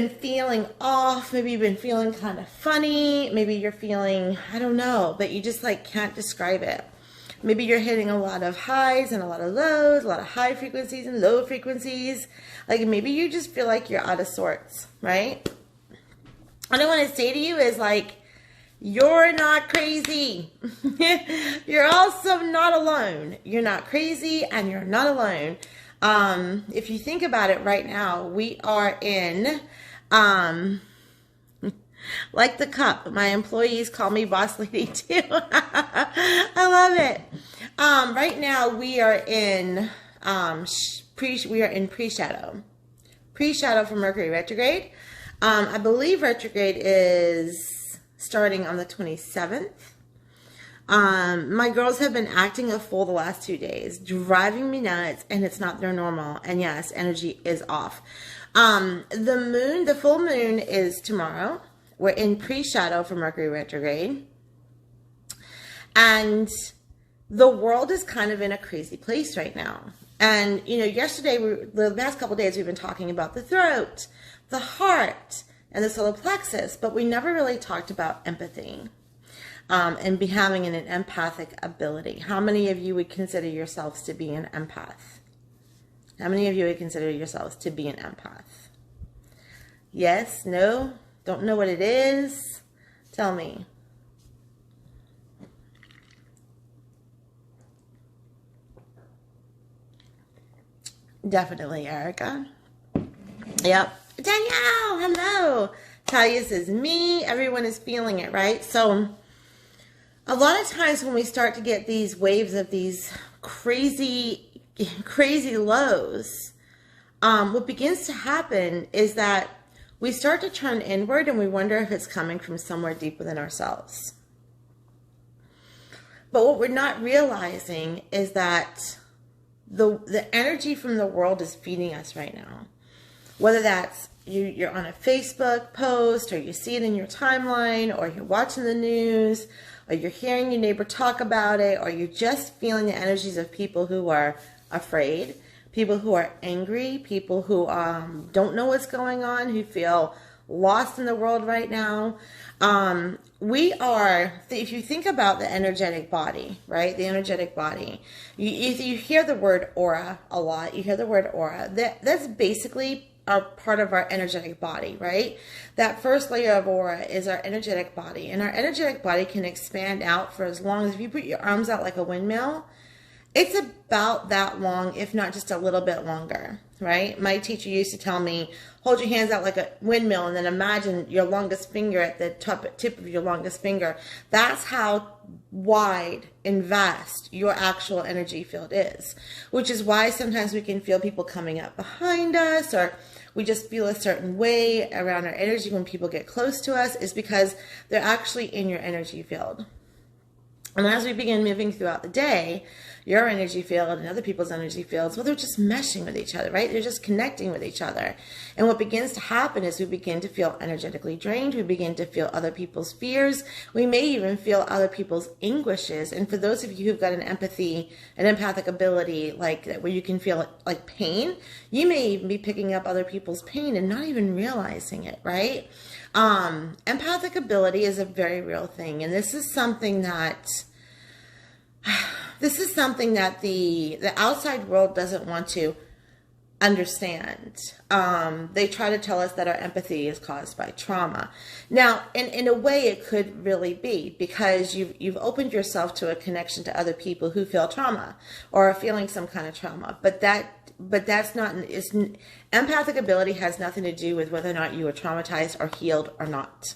been feeling off. Maybe you've been feeling kind of funny. Maybe you're feeling, I don't know, but you just like can't describe it. Maybe you're hitting a lot of highs and a lot of lows, a lot of high frequencies and low frequencies. Like maybe you just feel like you're out of sorts, right? What I want to say to you is like, you're not crazy. You're also not alone. You're not crazy and you're not alone. If you think about it right now, we are in, like the cup. My employees call me boss lady too. I love it. Right now we are in, pre-shadow. Pre-shadow for Mercury Retrograde. I believe retrograde is starting on the 27th. My girls have been acting a fool the last 2 days, driving me nuts, and it's not their normal. And yes, energy is off. The full moon is tomorrow. We're in pre-shadow for Mercury Retrograde. And the world is kind of in a crazy place right now. And, you know, the last couple of days, we've been talking about the throat, the heart, and the solar plexus, but we never really talked about empathy. And having an empathic ability. How many of you would consider yourselves to be an empath? How many of you would consider yourselves to be an empath? Yes? No? Don't know what it is? Tell me. Definitely, Erica. Yep. Danielle, hello. Talia says me. Everyone is feeling it, right? So a lot of times when we start to get these waves of these crazy lows, what begins to happen is that we start to turn inward and we wonder if it's coming from somewhere deep within ourselves. But what we're not realizing is that the energy from the world is feeding us right now. Whether that's you're on a Facebook post, or you see it in your timeline, or you're watching the news, or you're hearing your neighbor talk about it, or you're just feeling the energies of people who are afraid, people who are angry, people who don't know what's going on, who feel lost in the world right now. If you think about the energetic body, right? The energetic body, you hear the word aura a lot. You hear the word aura. That's basically are part of our energetic body, right? That first layer of aura is our energetic body, and our energetic body can expand out for as long as, if you put your arms out like a windmill, it's about that long, if not just a little bit longer, right? My teacher used to tell me, hold your hands out like a windmill and then imagine your longest finger at the tip of your longest finger. That's how wide and vast your actual energy field is, which is why sometimes we can feel people coming up behind us, or we just feel a certain way around our energy when people get close to us, is because they're actually in your energy field. And as we begin moving throughout the day, your energy field and other people's energy fields, well, they're just meshing with each other, right? They're just connecting with each other. And what begins to happen is we begin to feel energetically drained. We begin to feel other people's fears. We may even feel other people's anguishes. And for those of you who've got an empathic ability, like where you can feel like pain, you may even be picking up other people's pain and not even realizing it, right? Empathic ability is a very real thing. And this is something that the outside world doesn't want to understand. They try to tell us that our empathy is caused by trauma. Now, in a way, it could really be, because you've opened yourself to a connection to other people who feel trauma or are feeling some kind of trauma. But that's not. Empathic ability has nothing to do with whether or not you are traumatized or healed or not.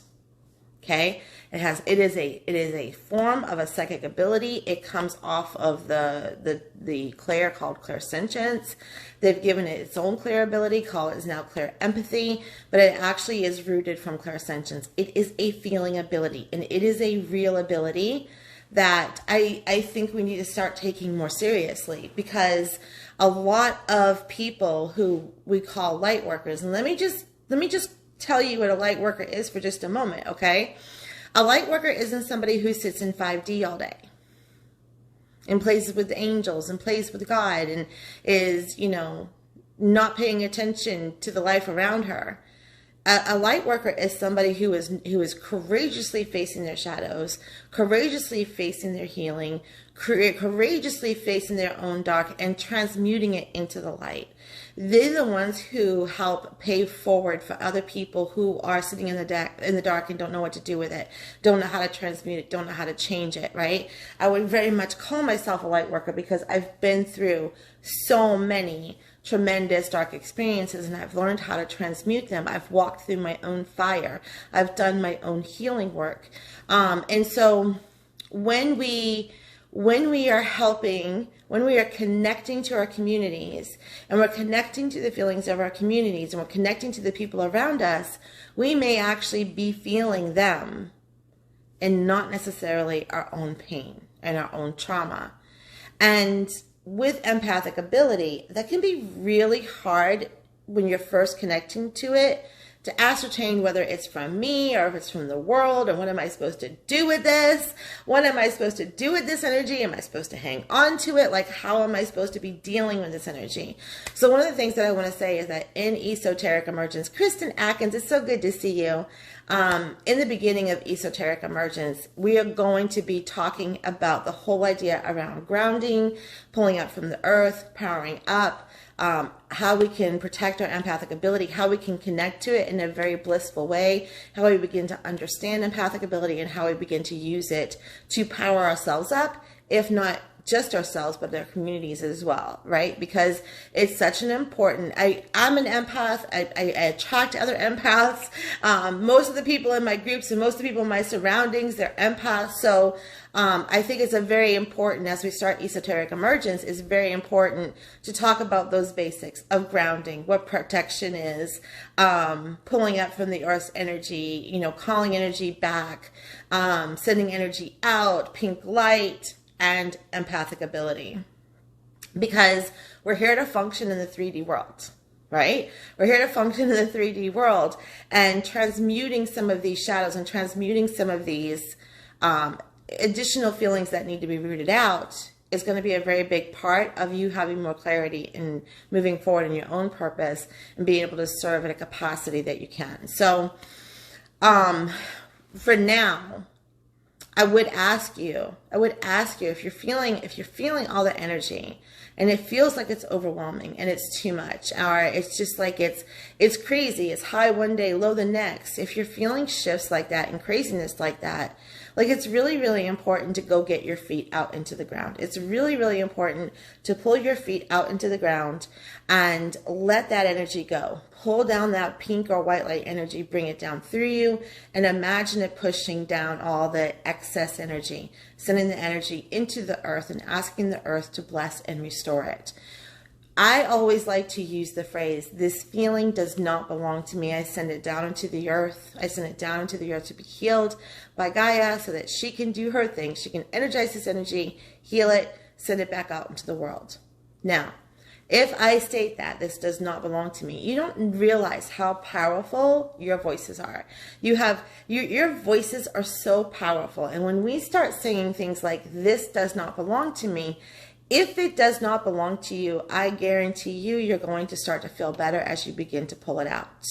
Okay, it is a form of a psychic ability. It comes off of the clair called clairsentience. They've given it its own clair ability, called is now clair empathy, but it actually is rooted from clairsentience. It is a feeling ability, and it is a real ability that I think we need to start taking more seriously, because a lot of people who we call light workers, and let me just tell you what a light worker is for just a moment, okay? A light worker isn't somebody who sits in 5D all day and plays with angels and plays with God and is, not paying attention to the life around her. A light worker is somebody who is courageously facing their shadows, courageously facing their healing, courageously facing their own dark and transmuting it into the light. They're the ones who help pave forward for other people who are sitting in the dark and don't know what to do with it, don't know how to transmute it, don't know how to change it, right? I would very much call myself a light worker because I've been through so many tremendous dark experiences and I've learned how to transmute them. I've walked through my own fire. I've done my own healing work. And so when we are helping, when we are connecting to our communities and we're connecting to the feelings of our communities and we're connecting to the people around us, we may actually be feeling them and not necessarily our own pain and our own trauma. And with empathic ability, that can be really hard when you're first connecting to it to ascertain whether it's from me or if it's from the world, or what am I supposed to do with this? What am I supposed to do with this energy? Am I supposed to hang on to it? Like, how am I supposed to be dealing with this energy? So one of the things that I want to say is that in Esoteric Emergence, Kristen Atkins, it's so good to see you. In the beginning of Esoteric Emergence, we are going to be talking about the whole idea around grounding, pulling up from the earth, powering up, how we can protect our empathic ability, how we can connect to it in a very blissful way, how we begin to understand empathic ability, and how we begin to use it to power ourselves up, if not just ourselves, but their communities as well, right? Because it's such an important, I'm an empath. I attract other empaths. Most of the people in my groups and most of the people in my surroundings, they're empaths. So I think it's a very important, as we start Esoteric Emergence, it's very important to talk about those basics of grounding, what protection is, pulling up from the earth's energy, calling energy back, sending energy out, pink light, and empathic ability. Because we're here to function in the 3D world, right? We're here to function in the 3D world, and transmuting some of these shadows and transmuting some of these additional feelings that need to be rooted out is going to be a very big part of you having more clarity and moving forward in your own purpose and being able to serve at a capacity that you can. So for now, I would ask you if you're feeling all the energy and it feels like it's overwhelming and it's too much, or it's just like it's crazy, it's high one day, low the next. If you're feeling shifts like that and craziness like that, like, it's really, really important to go get your feet out into the ground. It's really, really important to pull your feet out into the ground and let that energy go. Pull down that pink or white light energy, bring it down through you, and imagine it pushing down all the excess energy, sending the energy into the earth and asking the earth to bless and restore it. I always like to use the phrase, this feeling does not belong to me. I send it down into the earth. I send it down into the earth to be healed by Gaia so that she can do her thing. She can energize this energy, heal it, send it back out into the world. Now, if I state that this does not belong to me, you don't realize how powerful your voices are. Your voices are so powerful. And when we start saying things like, this does not belong to me, if it does not belong to you, I guarantee you're going to start to feel better as you begin to pull it out.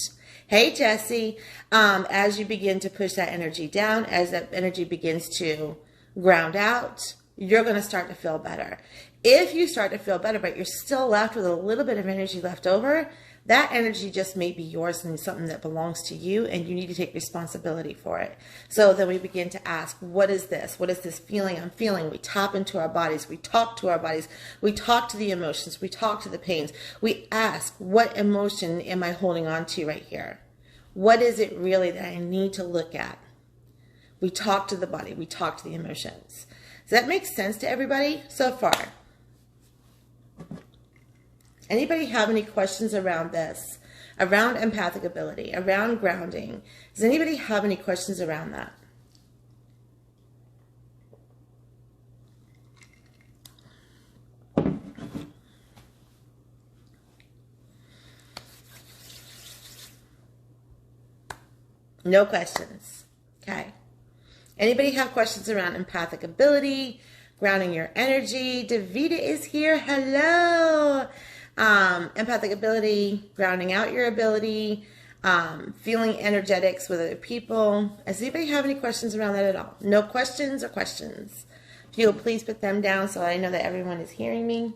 Hey, Jessie, as you begin to push that energy down, as that energy begins to ground out, you're going to start to feel better. If you start to feel better, but you're still left with a little bit of energy left over, that energy just may be yours and something that belongs to you, and you need to take responsibility for it. So then we begin to ask, what is this? What is this feeling I'm feeling? We tap into our bodies. We talk to our bodies. We talk to the emotions. We talk to the pains. We ask, what emotion am I holding on to right here? What is it really that I need to look at? We talk to the body. We talk to the emotions. Does that make sense to everybody so far? Anybody have any questions around this, around empathic ability, around grounding? Does anybody have any questions around that? No questions. Okay. Anybody have questions around empathic ability, grounding your energy? Davida is here. Hello. Empathic ability, grounding out your ability. feeling energetics with other people. Does anybody have any questions around that at all? No questions or questions? If you will please put them down so I know that everyone is hearing me.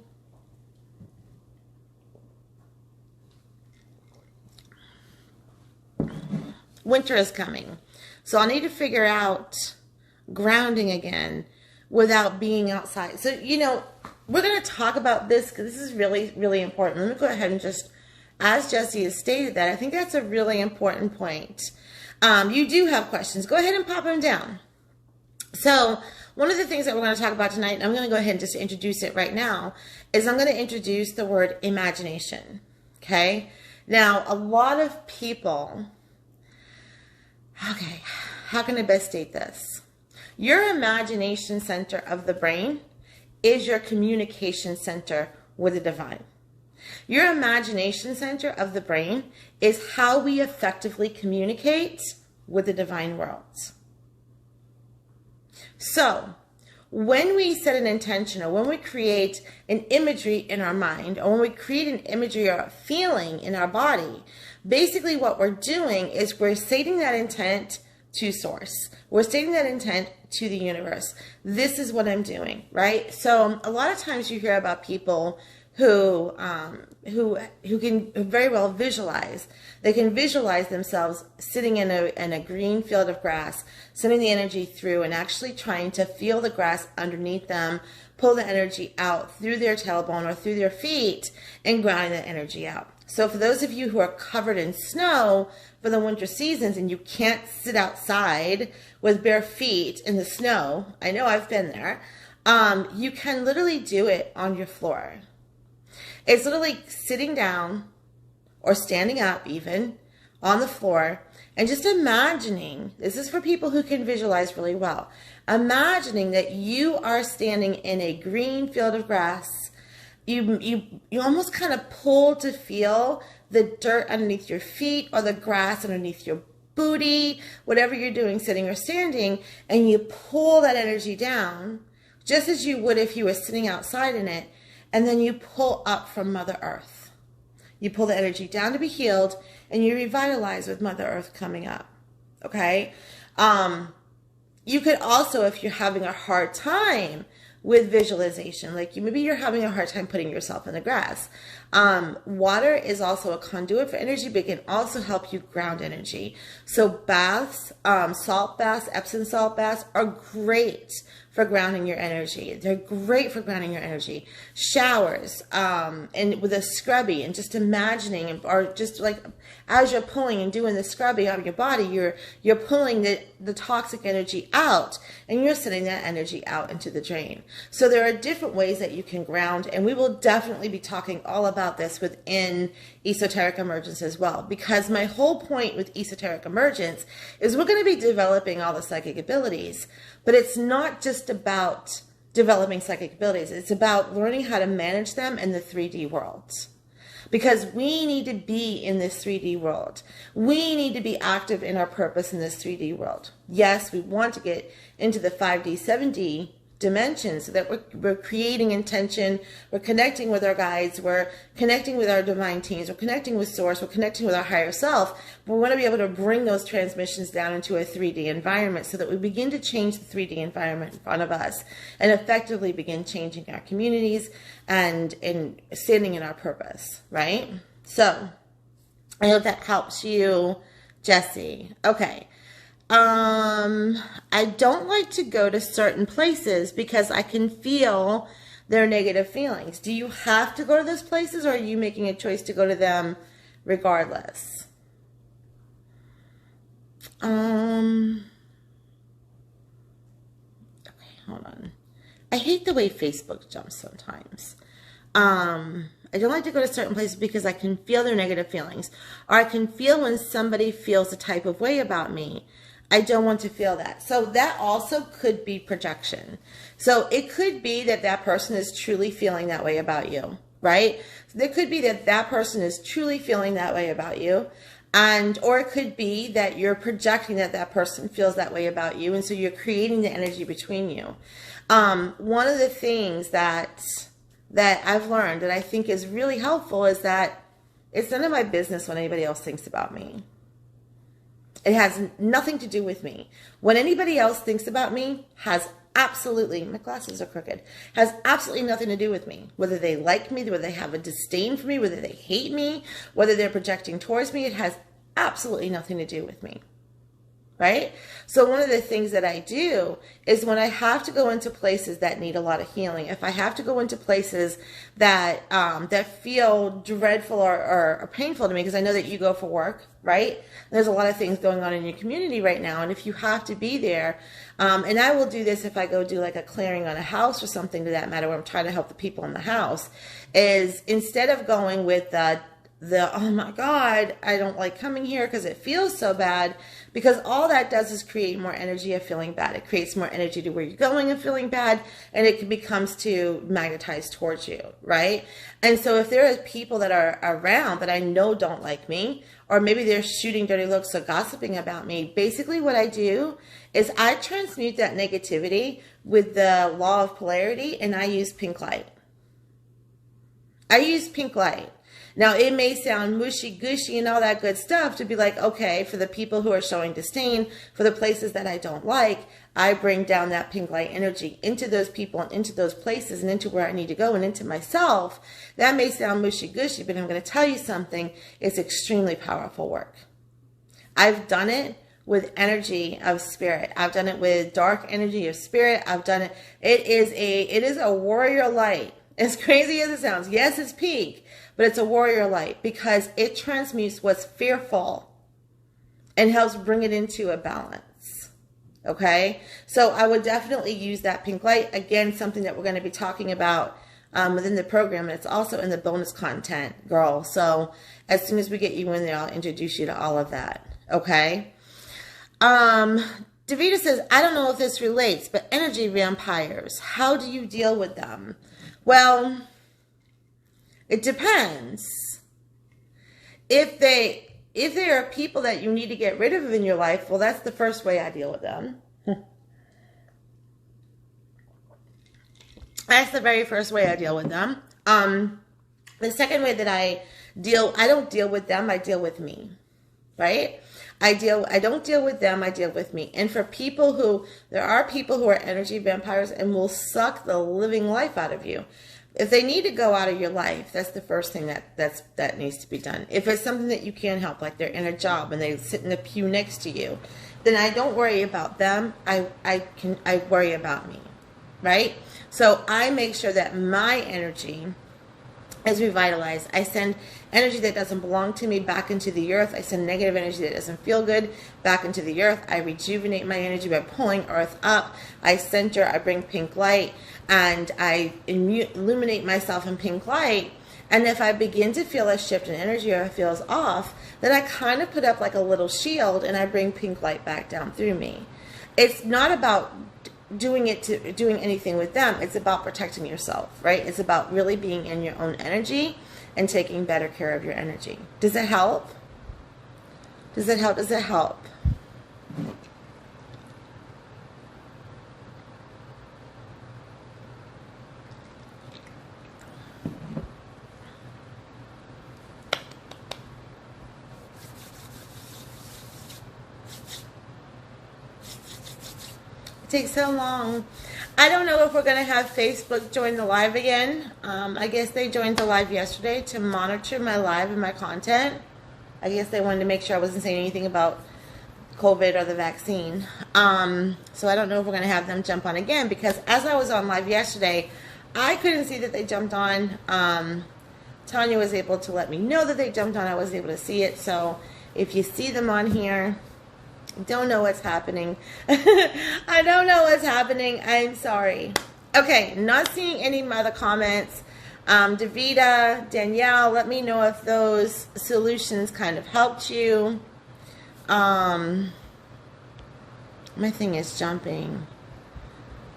Winter is coming. So I'll need to figure out grounding again without being outside. So, you know, we're going to talk about this because this is really, really important. Let me go ahead and just, as Jessie has stated that, I think that's a really important point. You do have questions. Go ahead and pop them down. So one of the things that we're going to talk about tonight, and I'm going to go ahead and just introduce it right now, is I'm going to introduce the word imagination. Okay? Now, a lot of people... Okay, how can I best state this? Your imagination center of the brain is your communication center with the divine. Your imagination center of the brain is how we effectively communicate with the divine world. So, when we set an intention, or when we create an imagery in our mind, or when we create an imagery or a feeling in our body, basically what we're doing is we're stating that intent to source. We're stating that intent to the universe. This is what I'm doing, right? So a lot of times you hear about people who can very well visualize. They can visualize themselves sitting in a green field of grass, sending the energy through and actually trying to feel the grass underneath them, pull the energy out through their tailbone or through their feet, and grounding that energy out. So for those of you who are covered in snow for the winter seasons and you can't sit outside with bare feet in the snow, I know I've been there, you can literally do it on your floor. It's literally sitting down or standing up even on the floor and just imagining, this is for people who can visualize really well, imagining that you are standing in a green field of grass. You almost kind of pull to feel the dirt underneath your feet or the grass underneath your booty, whatever you're doing, sitting or standing, and you pull that energy down just as you would if you were sitting outside in it. And then you pull up from Mother Earth. You pull the energy down to be healed, and you revitalize with Mother Earth coming up. Okay? You could also, if you're having a hard time with visualization, like maybe you're having a hard time putting yourself in the grass. Water is also a conduit for energy, but it can also help you ground energy. So baths, salt baths, Epsom salt baths are great for grounding your energy. They're great for grounding your energy. Showers, and with a scrubby, and just imagining, or just like as you're pulling and doing the scrubby out of your body, you're pulling the toxic energy out, and you're sending that energy out into the drain. So there are different ways that you can ground, and we will definitely be talking all about this within Esoteric Emergence as well, because my whole point with Esoteric Emergence is we're going to be developing all the psychic abilities, but it's not just about developing psychic abilities. It's about learning how to manage them in the 3D world. Because we need to be in this 3D world. We need to be active in our purpose in this 3D world. Yes, we want to get into the 5D, 7D dimensions so that we're creating intention, we're connecting with our guides, we're connecting with our divine teams, we're connecting with source, we're connecting with our higher self, but we want to be able to bring those transmissions down into a 3D environment so that we begin to change the 3D environment in front of us and effectively begin changing our communities and standing in our purpose, right? So I hope that helps you, Jessie. Okay. I don't like to go to certain places because I can feel their negative feelings. Do you have to go to those places, or are you making a choice to go to them regardless? Okay, hold on. I hate the way Facebook jumps sometimes. I don't like to go to certain places because I can feel their negative feelings, or I can feel when somebody feels a type of way about me. I don't want to feel that. So that also could be projection. So it could be that that person is truly feeling that way about you, right? So it could be that that person is truly feeling that way about you. Or it could be that you're projecting that that person feels that way about you. And so you're creating the energy between you. One of the things that I've learned that I think is really helpful is that it's none of my business what anybody else thinks about me. It has nothing to do with me. What anybody else thinks about me has absolutely, my glasses are crooked, has absolutely nothing to do with me. Whether they like me, whether they have a disdain for me, whether they hate me, whether they're projecting towards me, it has absolutely nothing to do with me. Right? So one of the things that I do is when I have to go into places that need a lot of healing, if I have to go into places that that feel dreadful or painful to me, because I know that you go for work, right? There's a lot of things going on in your community right now, and if you have to be there, and I will do this if I go do like a clearing on a house or something to that matter, where I'm trying to help the people in the house, is instead of going with the oh my God, I don't like coming here because it feels so bad, because all that does is create more energy of feeling bad. It creates more energy to where you're going and feeling bad, and it becomes to magnetize towards you, right? And so if there are people that are around that I know don't like me, or maybe they're shooting dirty looks or gossiping about me, basically what I do is I transmute that negativity with the law of polarity, and I use pink light. I use pink light. Now, it may sound mushy-gushy and all that good stuff to be like, okay, for the people who are showing disdain, for the places that I don't like, I bring down that pink light energy into those people and into those places and into where I need to go and into myself. That may sound mushy-gushy, but I'm going to tell you something. It's extremely powerful work. I've done it with energy of spirit. I've done it with dark energy of spirit. I've done it. It is a warrior light. As crazy as it sounds. Yes, it's pink, but it's a warrior light because it transmutes what's fearful and helps bring it into a balance. Okay? So I would definitely use that pink light. Again, something that we're going to be talking about within the program. And it's also in the bonus content, girl. So as soon as we get you in there, I'll introduce you to all of that. Okay? Davida says, I don't know if this relates, but energy vampires, how do you deal with them? Well, it depends. If they are people that you need to get rid of in your life, well, that's the first way I deal with them. That's the very first way I deal with them. The second way that I don't deal with them, I deal with me, right? I don't deal with them, I deal with me. And for people there are people who are energy vampires and will suck the living life out of you. If they need to go out of your life, that's the first thing that needs to be done. If it's something that you can't help, like they're in a job and they sit in the pew next to you, then I don't worry about them. I worry about me, right? So I make sure that my energy is revitalized. I send energy that doesn't belong to me back into the earth. I send negative energy that doesn't feel good back into the earth. I rejuvenate my energy by pulling earth up. I center, I bring pink light, and I illuminate myself in pink light. And if I begin to feel a shift in energy or it feels off, then I kind of put up like a little shield and I bring pink light back down through me. It's not about doing anything with them. It's about protecting yourself, right? It's about really being in your own energy and taking better care of your energy. Does it help? Does it help? Does it help? Takes so long. I don't know if we're going to have Facebook join the live again. I guess they joined the live yesterday to monitor my live and my content. I guess they wanted to make sure I wasn't saying anything about COVID or the vaccine. So I don't know if we're going to have them jump on again, because as I was on live yesterday, I couldn't see that they jumped on. Tanya was able to let me know that they jumped on. I wasn't able to see it. So if you see them on here, don't know what's happening. I don't know what's happening. I'm sorry. Okay, not seeing any other comments. Davida, Danielle, let me know if those solutions kind of helped you. My thing is jumping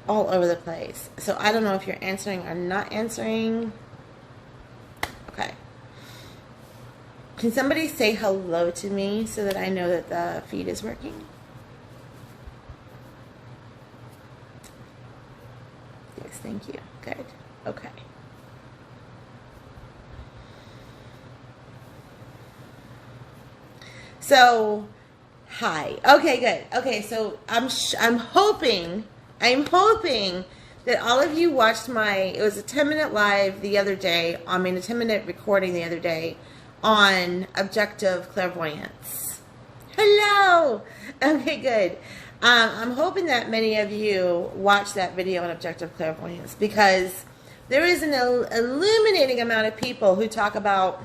all over the place. So I don't know if you're answering or not answering. Okay. Can somebody say hello to me so that I know that the feed is working? Yes, thank you. Good. Okay. So Hi. Okay, good. Okay, so I'm hoping that all of you watched it was a 10-minute live the other day, a 10-minute recording the other day on objective clairvoyance. Hello. Okay, good. I'm hoping that many of you watched that video on objective clairvoyance, because there is an illuminating amount of people who talk about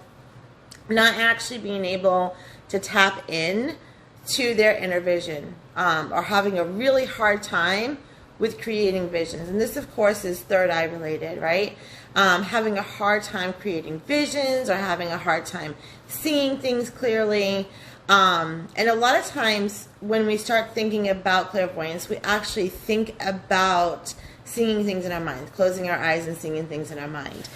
not actually being able to tap in to their inner vision, or having a really hard time with creating visions. And this, of course, is third eye related, right? Having a hard time creating visions, or having a hard time seeing things clearly. And a lot of times when we start thinking about clairvoyance, we actually think about seeing things in our mind, closing our eyes and seeing things in our mind.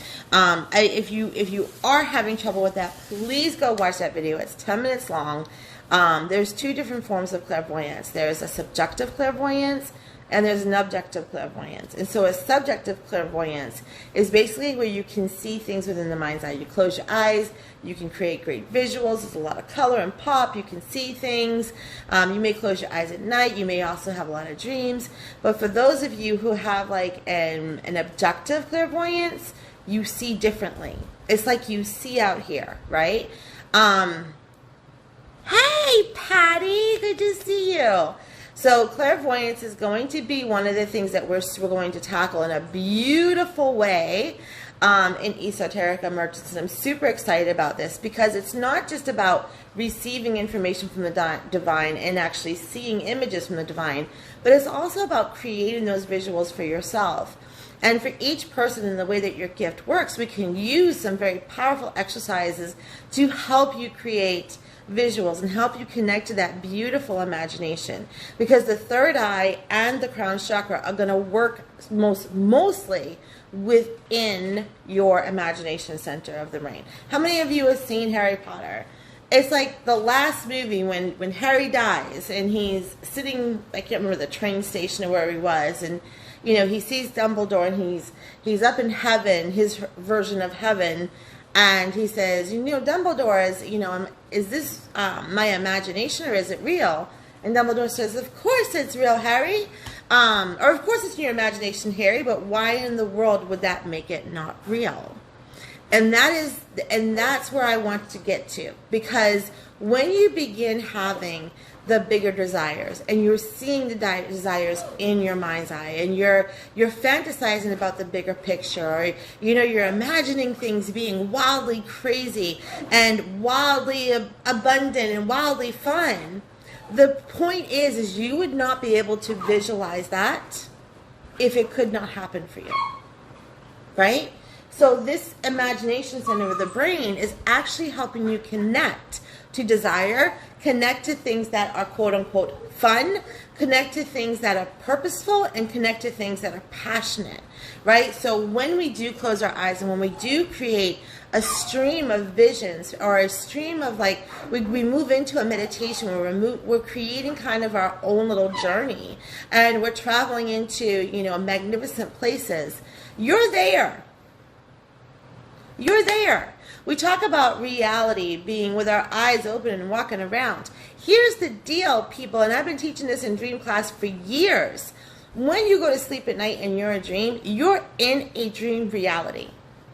If you are having trouble with that, please go watch that video. It's 10 minutes long. There's two different forms of clairvoyance. There's a subjective clairvoyance, and there's an objective clairvoyance. And so a subjective clairvoyance is basically where you can see things within the mind's eye. You close your eyes, you can create great visuals. There's a lot of color and pop. You can see things. You may close your eyes at night. You may also have a lot of dreams. But for those of you who have like an objective clairvoyance, you see differently. It's like you see out here, right? Hey, Patty, good to see you. So clairvoyance is going to be one of the things that we're going to tackle in a beautiful way in Esoteric Emergence. And I'm super excited about this, because it's not just about receiving information from the divine and actually seeing images from the divine, but it's also about creating those visuals for yourself. And for each person, in the way that your gift works, we can use some very powerful exercises to help you create visuals and help you connect to that beautiful imagination, because the third eye and the crown chakra are going to work mostly within your imagination center of the brain. How many of you have seen Harry Potter? It's like the last movie when Harry dies and he's sitting, I can't remember the train station or where he was, and he sees Dumbledore and he's up in heaven, his version of heaven. And he says, Dumbledore is this my imagination, or is it real? And Dumbledore says, of course it's real, Harry. Or of course it's in your imagination, Harry, but why in the world would that make it not real? And that's where I want to get to. Because when you begin having the bigger desires, and you're seeing the desires in your mind's eye, and you're fantasizing about the bigger picture, or you're imagining things being wildly crazy and wildly abundant and wildly fun, the point is you would not be able to visualize that if it could not happen for you, right? So this imagination center of the brain is actually helping you connect to desire, connect to things that are quote-unquote fun, connect to things that are purposeful, and connect to things that are passionate, right? So when we do close our eyes and when we do create a stream of visions, or a stream of we move into a meditation where we're creating kind of our own little journey, and we're traveling into, magnificent places, you're there. You're there. We talk about reality being with our eyes open and walking around. Here's the deal, people, and I've been teaching this in dream class for years. When you go to sleep at night and you're a dream, you're in a dream reality.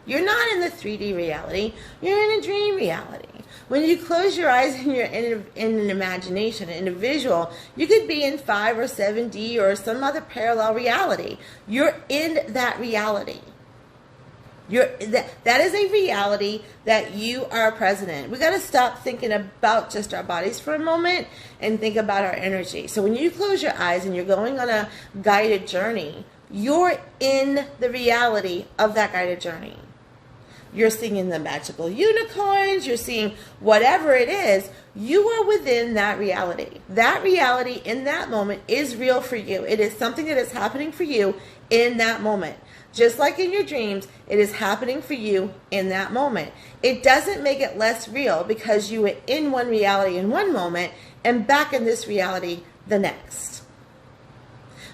You're not in the 3D reality. You're in a dream reality. When you close your eyes and you're in an imagination, in a visual, you could be in 5 or 7D or some other parallel reality. You're in that reality. That is a reality that you are present in. We got to stop thinking about just our bodies for a moment and think about our energy. So when you close your eyes and you're going on a guided journey, you're in the reality of that guided journey. You're seeing the magical unicorns, you're seeing whatever it is, you are within that reality. That reality in that moment is real for you. It is something that is happening for you in that moment. Just like in your dreams, it is happening for you in that moment. It doesn't make it less real because you were in one reality in one moment and back in this reality the next.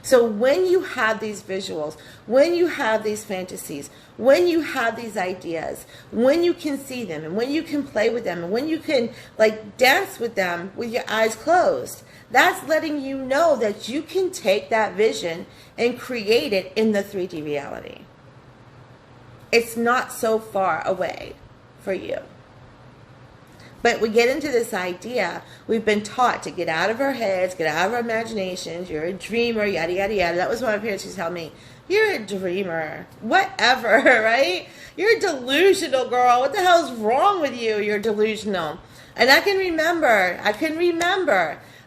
So when you have these visuals, when you have these fantasies, when you have these ideas, when you can see them and when you can play with them and when you can like dance with them with your eyes closed, that's letting you know that you can take that vision and create it in the 3D reality. It's not so far away for you. But we get into this idea, we've been taught to get out of our heads, get out of our imaginations, you're a dreamer, yada, yada, yada. That was what my parents used to tell me. You're a dreamer. Whatever, right? You're delusional, girl. What the hell is wrong with you? You're delusional. And I can remember,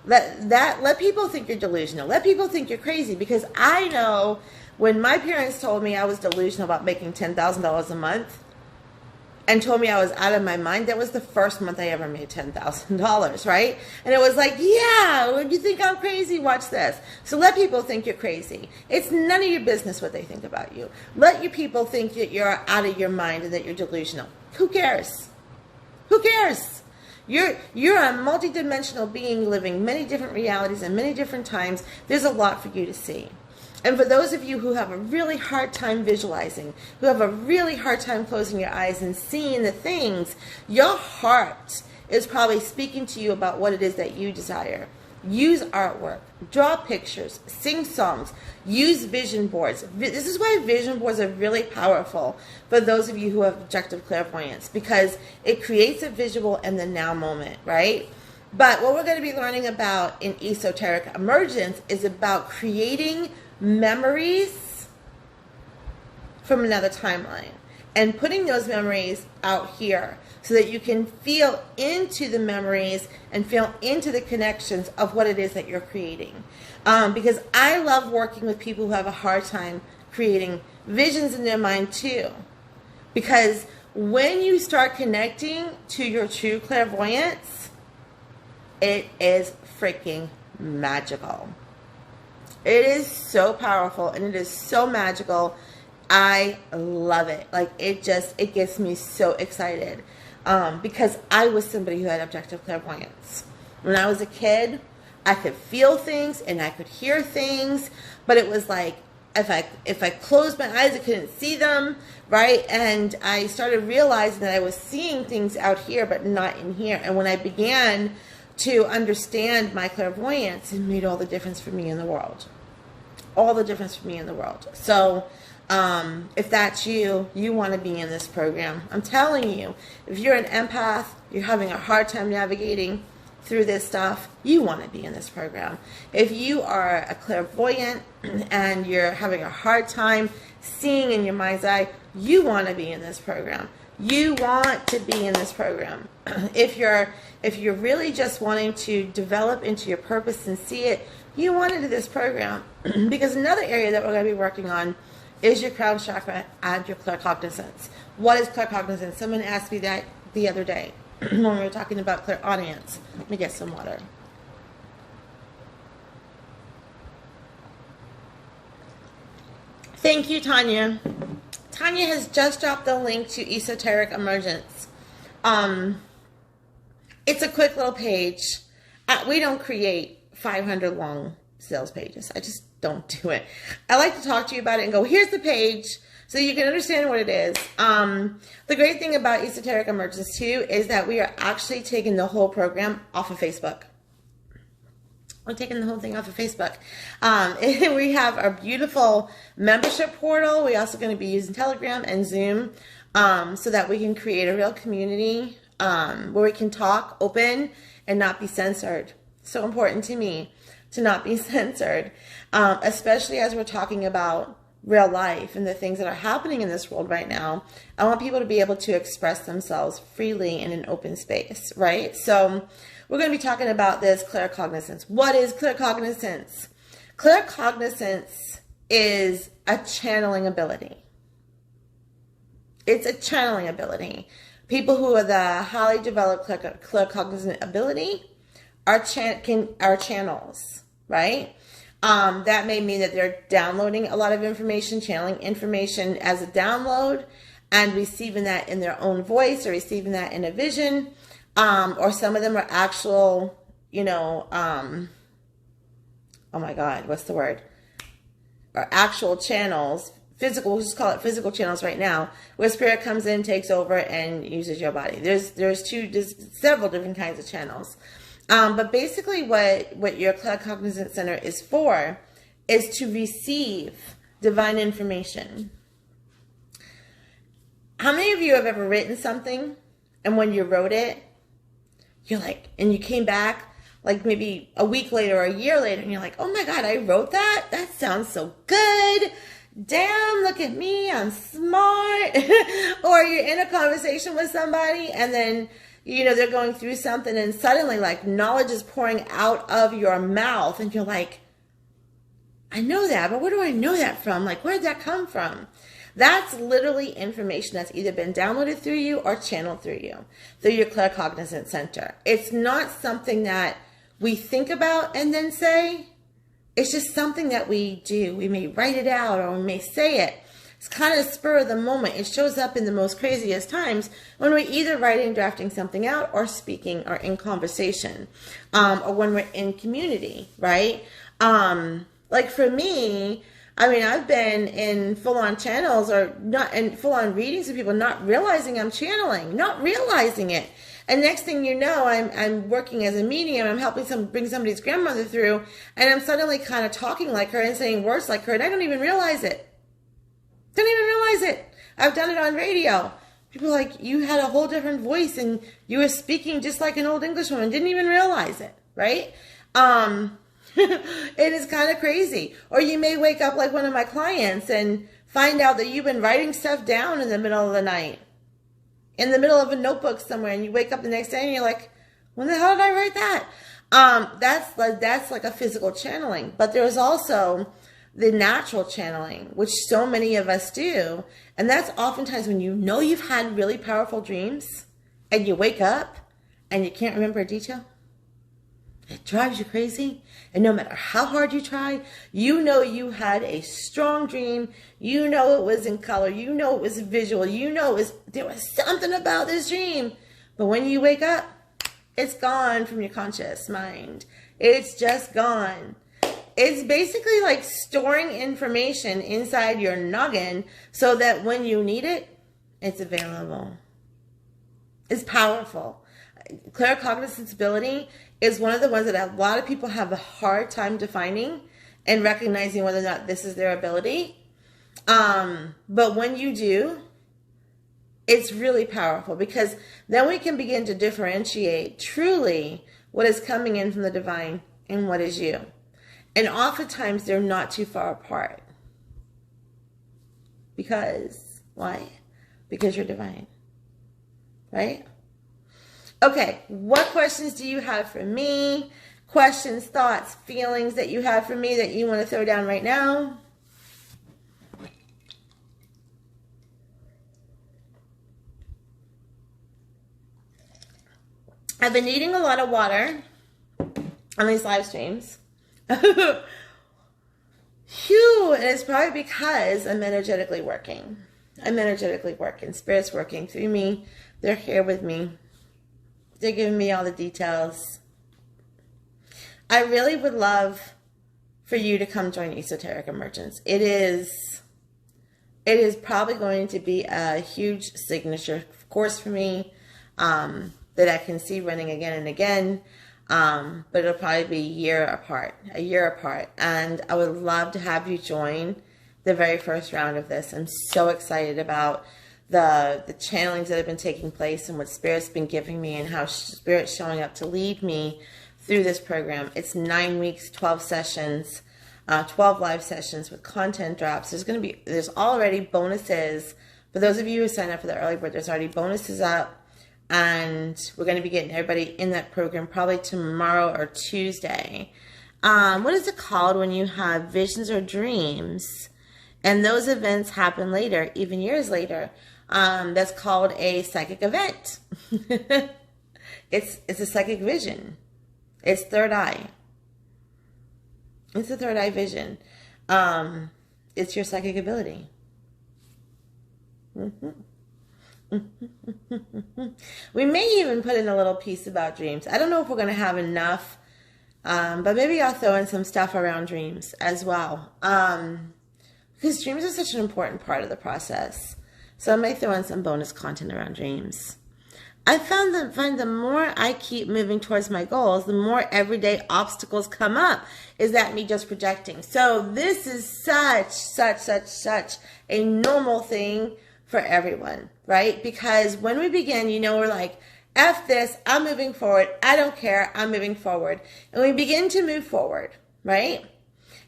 let people think you're delusional. Let people think you're crazy, because I know when my parents told me I was delusional about making $10,000 a month, and told me I was out of my mind, that was the first month I ever made $10,000, right? And it was like, yeah, you think I'm crazy? Watch this. So let people think you're crazy. It's none of your business what they think about you. Let your people think that you're out of your mind and that you're delusional. Who cares? Who cares? You're a multidimensional being living many different realities and many different times. There's a lot for you to see. And for those of you who have a really hard time visualizing, who have a really hard time closing your eyes and seeing the things, your heart is probably speaking to you about what it is that you desire. Use artwork, draw pictures, sing songs, use vision boards. This is why vision boards are really powerful for those of you who have objective clairvoyance, because it creates a visual in the now moment, right? But what we're going to be learning about in esoteric emergence is about creating memories from another timeline and putting those memories out here so that you can feel into the memories and feel into the connections of what it is that you're creating. Because I love working with people who have a hard time creating visions in their mind too. Because when you start connecting to your true clairvoyance, it is freaking magical. It is so powerful and it is so magical. I love it. Like it gets me so excited. Because I was somebody who had objective clairvoyance. When I was a kid, I could feel things and I could hear things, but it was like if I closed my eyes, I couldn't see them, right? And I started realizing that I was seeing things out here, but not in here. And when I began to understand my clairvoyance, it made all the difference for me in the world. All the difference for me in the world. So if that's you, you want to be in this program. I'm telling you, if you're an empath, you're having a hard time navigating through this stuff, you want to be in this program. If you are a clairvoyant and you're having a hard time seeing in your mind's eye, you want to be in this program. You want to be in this program. If you're really just wanting to develop into your purpose and see it, you want to do this program. Because another area that we're going to be working on is your crown chakra and your claircognizance. What is claircognizance? Someone asked me that the other day when we were talking about clairaudience. Let me get some water. Thank you, Tanya. Tanya has just dropped the link to Esoteric Emergence. It's a quick little page. We don't create 500 long sales pages. I just don't do it. I like to talk to you about it and go, here's the page, so you can understand what it is. The great thing about Esoteric Emergence too is that we are actually taking the whole program off of Facebook. We're taking the whole thing off of Facebook. We have our beautiful membership portal. We're also going to be using Telegram and Zoom so that we can create a real community where we can talk open and not be censored. So important to me to not be censored, especially as we're talking about real life and the things that are happening in this world right now. I want people to be able to express themselves freely in an open space, right? So we're going to be talking about this claircognizance. What is claircognizance? Claircognizance is a channeling ability. It's a channeling ability. People who are the highly developed claircognizant ability are channels, right? That may mean that they're downloading a lot of information, channeling information as a download, and receiving that in their own voice or receiving that in a vision. Or some of them are actual, oh my God, what's the word? are actual channels, physical, we'll just call it physical channels right now, where spirit comes in, takes over, and uses your body. There's several different kinds of channels. But basically what your claircognizant center is for is to receive divine information. How many of you have ever written something, and when you wrote it, you're like, and you came back like maybe a week later or a year later, and you're like, oh my God, I wrote that? That sounds so good. Damn, look at me, I'm smart. Or you're in a conversation with somebody, and then, you know, they're going through something, and suddenly like knowledge is pouring out of your mouth, and you're like, I know that, but where do I know that from? Like, where did that come from? That's literally information that's either been downloaded through you or channeled through you, through your claircognizant center. It's not something that we think about and then say. It's just something that we do. We may write it out, or we may say it. It's kind of spur of the moment. It shows up in the most craziest times when we're either writing, drafting something out, or speaking, or in conversation, or when we're in community, right? Like for me, I mean, I've been in full-on channels, or not in full-on readings with people, not realizing I'm channeling, not realizing it. And next thing you know, I'm working as a medium. I'm helping bring somebody's grandmother through, and I'm suddenly kind of talking like her and saying words like her, and I don't even realize it. Don't even realize it. I've done it on radio. People are like, you had a whole different voice, and you were speaking just like an old English woman. Didn't even realize it, right? It is kind of crazy. Or you may wake up like one of my clients and find out that you've been writing stuff down in the middle of the night, in the middle of a notebook somewhere, and you wake up the next day and you're like, when the hell did I write that? That's like a physical channeling. But there's also the natural channeling, which so many of us do. And that's oftentimes when you know you've had really powerful dreams and you wake up and you can't remember a detail. It drives you crazy. And no matter how hard you try, you know you had a strong dream. You know it was in color. You know it was visual. You know there was something about this dream. But when you wake up, it's gone from your conscious mind. It's just gone. It's basically like storing information inside your noggin so that when you need it, it's available. It's powerful. Claircognizance ability is one of the ones that a lot of people have a hard time defining and recognizing whether or not this is their ability. But when you do, it's really powerful, because then we can begin to differentiate truly what is coming in from the divine and what is you. And oftentimes they're not too far apart. Because, why? Because you're divine, right? Okay, what questions do you have for me? Questions, thoughts, feelings that you have for me that you want to throw down right now? I've been eating a lot of water on these live streams. Phew, and it's probably because I'm energetically working. I'm energetically working. Spirit's working through me. They're here with me. They're giving me all the details. I really would love for you to come join Esoteric Emergence. It is probably going to be a huge signature course for me that I can see running again and again. But it'll probably be a year apart. And I would love to have you join the very first round of this. I'm so excited about the channelings that have been taking place and what Spirit's been giving me and how Spirit's showing up to lead me through this program. It's 9 weeks, 12 sessions, 12 live sessions with content drops. There's already bonuses. For those of you who sign up for the early bird, there's already bonuses up. And we're going to be getting everybody in that program probably tomorrow or Tuesday. What is it called when you have visions or dreams? And those events happen later, even years later. That's called a psychic event. It's a psychic vision. It's third eye. It's a third eye vision. It's your psychic ability. We may even put in a little piece about dreams. I don't know if we're going to have enough, but maybe I'll throw in some stuff around dreams as well. Because dreams are such an important part of the process. So I may throw in some bonus content around dreams. I find the more I keep moving towards my goals, the more everyday obstacles come up. Is that me just projecting? So this is such a normal thing for everyone, right? Because when we begin, we're like, F this, I'm moving forward. I don't care, I'm moving forward. And we begin to move forward, right?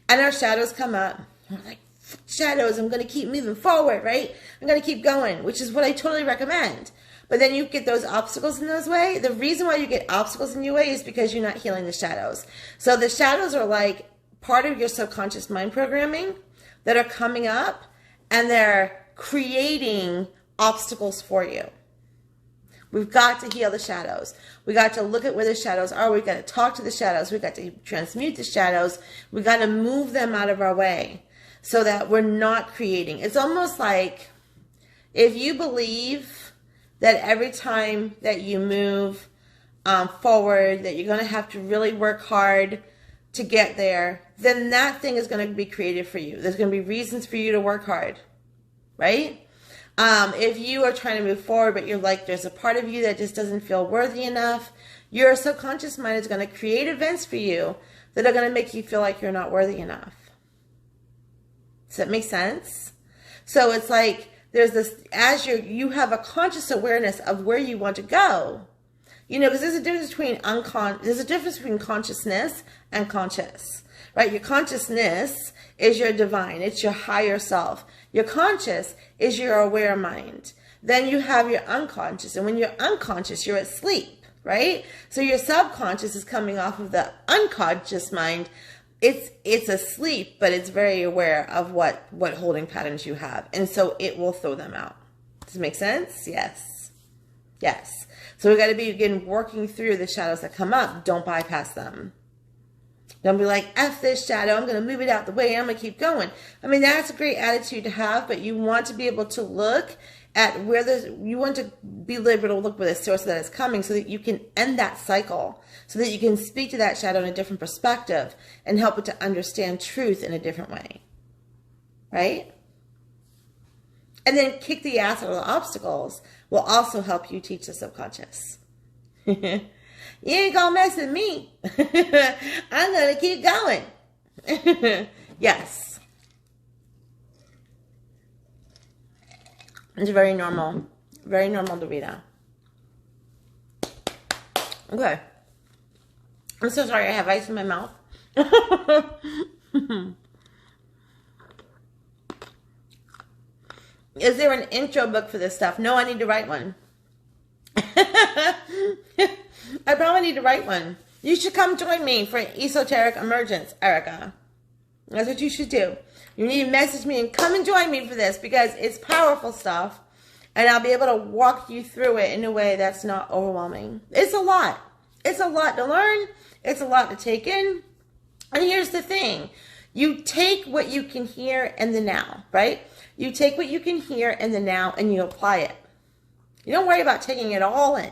And our shadows come up. We're like, shadows, I'm going to keep moving forward, right? I'm going to keep going, which is what I totally recommend. But then you get those obstacles in those way. The reason why you get obstacles in your way is because you're not healing the shadows. So the shadows are like part of your subconscious mind programming that are coming up, and they're creating obstacles for you. We've got to heal the shadows. We got to look at where the shadows are. We got to talk to the shadows. We got to transmute the shadows. We got to move them out of our way so that we're not creating. It's almost like if you believe that every time that you move forward, that you're going to have to really work hard to get there, then that thing is going to be created for you. There's going to be reasons for you to work hard, right? If you are trying to move forward, but you're like, there's a part of you that just doesn't feel worthy enough, your subconscious mind is going to create events for you that are going to make you feel like you're not worthy enough. Does that make sense? So it's like, there's this, as you have a conscious awareness of where you want to go, because there's a difference between consciousness and conscious, right? Your consciousness is your divine. It's your higher self. Your conscious is your aware mind. Then you have your unconscious. And when you're unconscious, you're asleep, right? So your subconscious is coming off of the unconscious mind. It's asleep, but it's very aware of what holding patterns you have. And so it will throw them out. Does it make sense? Yes. Yes. So we got to be, again, working through the shadows that come up. Don't bypass them. Don't be like, F this shadow, I'm going to move it out the way, I'm going to keep going. I mean, that's a great attitude to have, but you want to be able to look at you want to be able to look where the source of that is coming so that you can end that cycle, so that you can speak to that shadow in a different perspective and help it to understand truth in a different way, right? And then kick the ass out of the obstacles will also help you teach the subconscious. You ain't gonna mess with me. I'm gonna keep going. Yes. It's very normal to read out. Okay. I'm so sorry I have ice in my mouth. Is there an intro book for this stuff? No, I need to write one. I probably need to write one. You should come join me for Esoteric Emergence, Erica. That's what you should do. You need to message me and come and join me for this because it's powerful stuff. And I'll be able to walk you through it in a way that's not overwhelming. It's a lot. It's a lot to learn. It's a lot to take in. And here's the thing. You take what you can hear in the now, right? You take what you can hear in the now and you apply it. You don't worry about taking it all in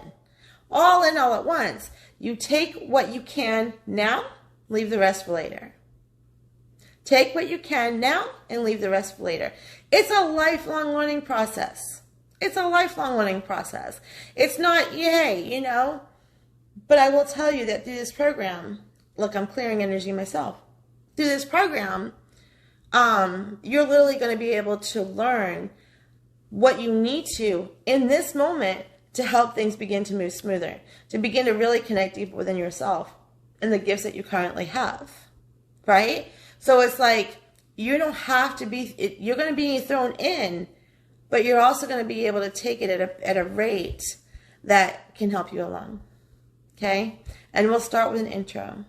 all at once. You take what you can now, leave the rest for later. Take what you can now and leave the rest for later. It's a lifelong learning process. It's a lifelong learning process. It's not, yay, But I will tell you that through this program, look, I'm clearing energy myself. Through this program, you're literally going to be able to learn what you need to in this moment to help things begin to move smoother, to begin to really connect deeper within yourself and the gifts that you currently have, right? So it's like, you don't have to be, you're going to be thrown in, but you're also going to be able to take it at a rate that can help you along, okay? And we'll start with an intro.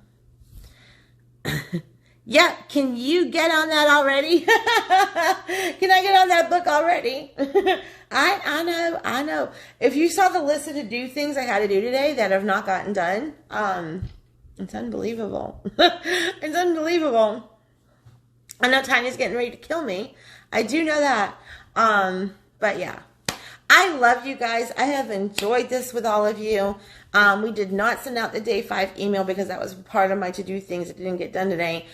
Yeah, can you get on that already? Can I get on that book already? I know. If you saw the list of to-do things I had to do today that have not gotten done, it's unbelievable. It's unbelievable. I know Tanya's getting ready to kill me. I do know that. But yeah. I love you guys. I have enjoyed this with all of you. We did not send out the day 5 email because that was part of my to-do things that didn't get done today.